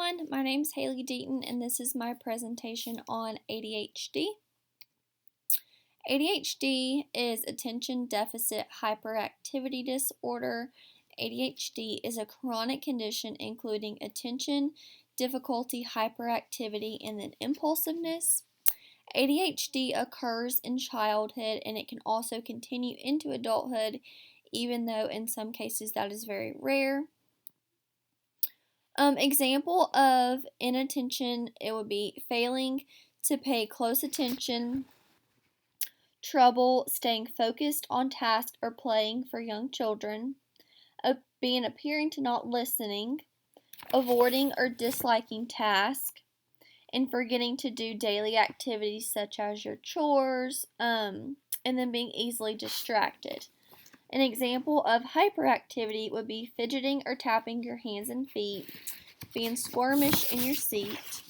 everyone, my name is Haley Deaton and this is my presentation on ADHD. ADHD is attention deficit hyperactivity disorder. ADHD is a chronic condition including attention, difficulty, hyperactivity, and then impulsiveness. ADHD occurs in childhood and it can also continue into adulthood, even though in some cases that is very rare. Example of inattention, it would be failing to pay close attention, trouble staying focused on task or playing for young children, appearing to not listening, avoiding or disliking tasks, and forgetting to do daily activities such as your chores, and then being easily distracted. An example of hyperactivity would be fidgeting or tapping your hands and feet, being squirmish in your seat,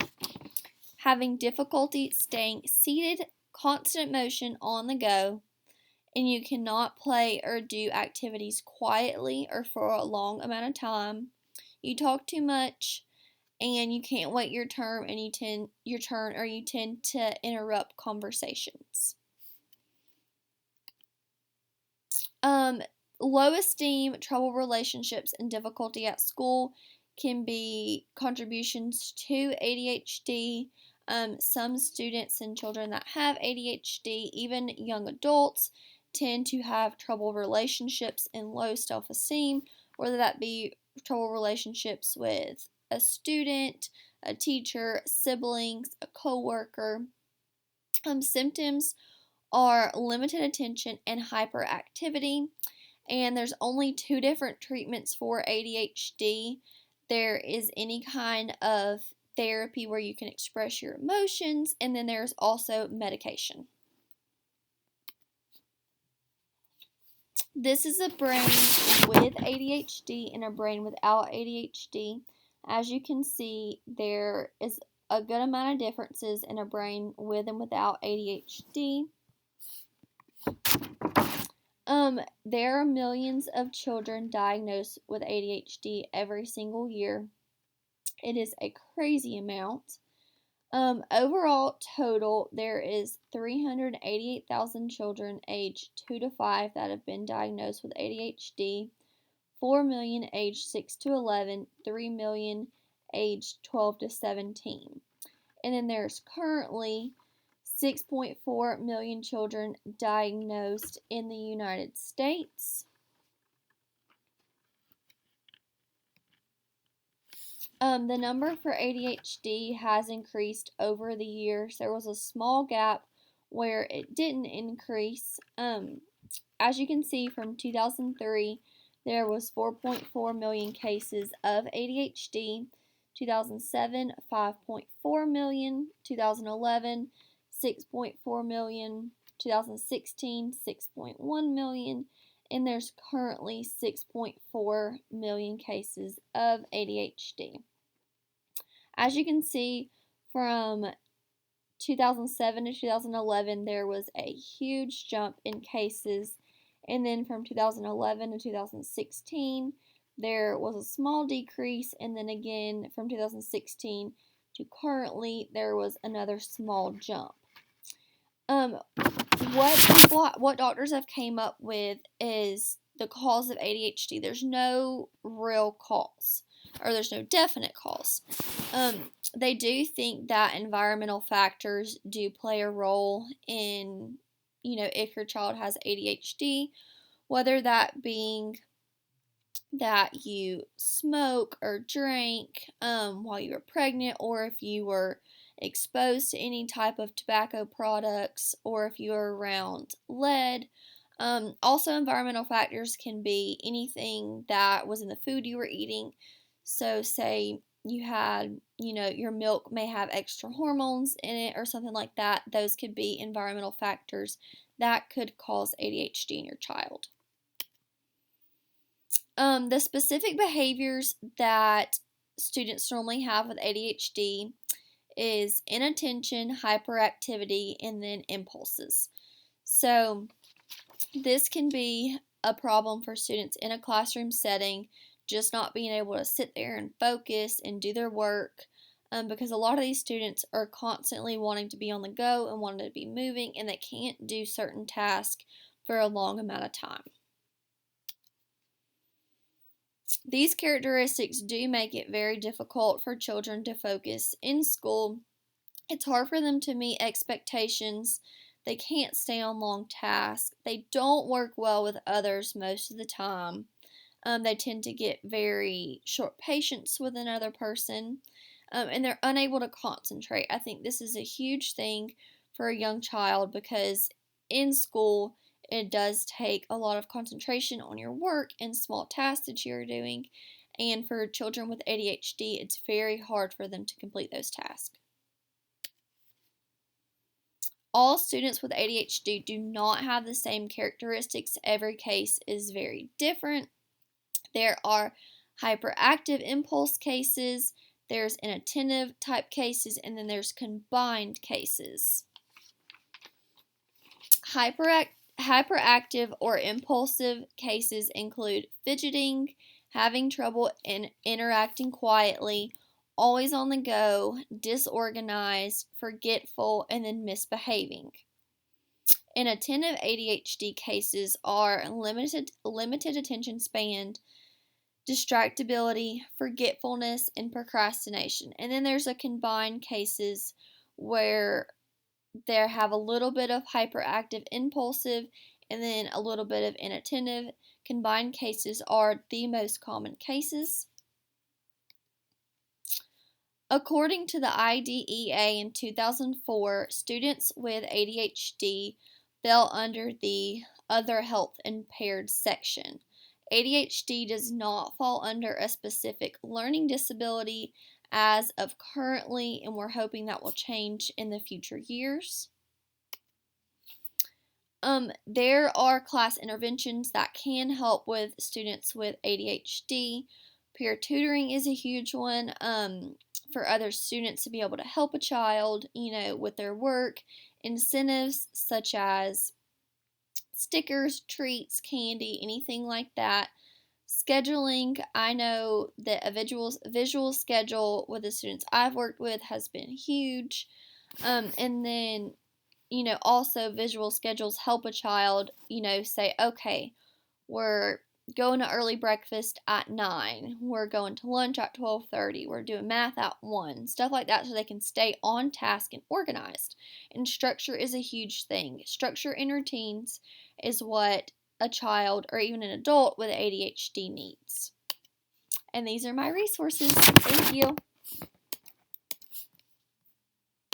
having difficulty staying seated, constant motion on the go, and you cannot play or do activities quietly or for a long amount of time. You talk too much, and you can't wait your turn, and you tend to interrupt conversations. Low esteem, trouble relationships, and difficulty at school can be contributions to ADHD. Some students and children that have ADHD, even young adults, tend to have trouble relationships and low self-esteem, whether that be trouble relationships with a student, a teacher, siblings, a coworker. Symptoms are limited attention and hyperactivity, and there's only two different treatments for ADHD. There is any kind of therapy where you can express your emotions, and then there's also medication. This is a brain with ADHD and a brain without ADHD. As you can see, there is a good amount of differences in a brain with and without ADHD. There are millions of children diagnosed with ADHD every single year. It is a crazy amount. Overall total, there is 388,000 children aged 2 to 5 that have been diagnosed with ADHD, 4 million aged 6 to 11, 3 million aged 12 to 17. And then there's currently 6.4 million children diagnosed in the United States. The number for ADHD has increased over the years. There was a small gap where it didn't increase. As you can see, from 2003, there was 4.4 million cases of ADHD. 2007, 5.4 million. 2011, 6.4 million. 2016, 6.1 million. And there's currently 6.4 million cases of ADHD. As you can see, from 2007 to 2011, there was a huge jump in cases, and then from 2011 to 2016, there was a small decrease, and then again from 2016 to currently, there was another small jump. What doctors have came up with is the cause of ADHD. There's no real cause, or there's no definite cause. They do think that environmental factors do play a role in, if your child has ADHD, whether that being that you smoke or drank while you were pregnant, or if you were exposed to any type of tobacco products, or if you were around lead. Also, environmental factors can be anything that was in the food you were eating. So say you had, your milk may have extra hormones in it or something like that. Those could be environmental factors that could cause ADHD in your child. The specific behaviors that students normally have with ADHD is inattention, hyperactivity, and then impulses. So this can be a problem for students in a classroom setting just not being able to sit there and focus and do their work. Because a lot of these students are constantly wanting to be on the go and wanting to be moving, and they can't do certain tasks for a long amount of time. These characteristics do make it very difficult for children to focus in school. It's hard for them to meet expectations. They can't stay on long tasks. They don't work well with others most of the time. They tend to get very short patience with another person, and they're unable to concentrate. I think this is a huge thing for a young child because in school it does take a lot of concentration on your work and small tasks that you're doing. And for children with ADHD, it's very hard for them to complete those tasks. All students with ADHD do not have the same characteristics. Every case is very different. There are hyperactive impulse cases, there's inattentive type cases, and then there's combined cases. Hyperactive or impulsive cases include fidgeting, having trouble in interacting quietly, always on the go, disorganized, forgetful, and then misbehaving. Inattentive ADHD cases are limited attention span, distractibility, forgetfulness, and procrastination. And then there's a combined cases where they have a little bit of hyperactive impulsive and then a little bit of inattentive. Combined cases are the most common cases. According to the IDEA in 2004, students with ADHD fell under the other health impaired section. ADHD does not fall under a specific learning disability as of currently, and we're hoping that will change in the future years. There are class interventions that can help with students with ADHD. Peer tutoring is a huge one for other students to be able to help a child, with their work. Incentives such as stickers, treats, candy, anything like that. Scheduling, I know that a visual schedule with the students I've worked with has been huge. And then, also visual schedules help a child, say, okay, we're going to early breakfast at 9, we're going to lunch at 12:30, we're doing math at 1, stuff like that, so they can stay on task and organized. And structure is a huge thing. Structure and routines is what a child or even an adult with ADHD needs. And these are my resources. Thank you.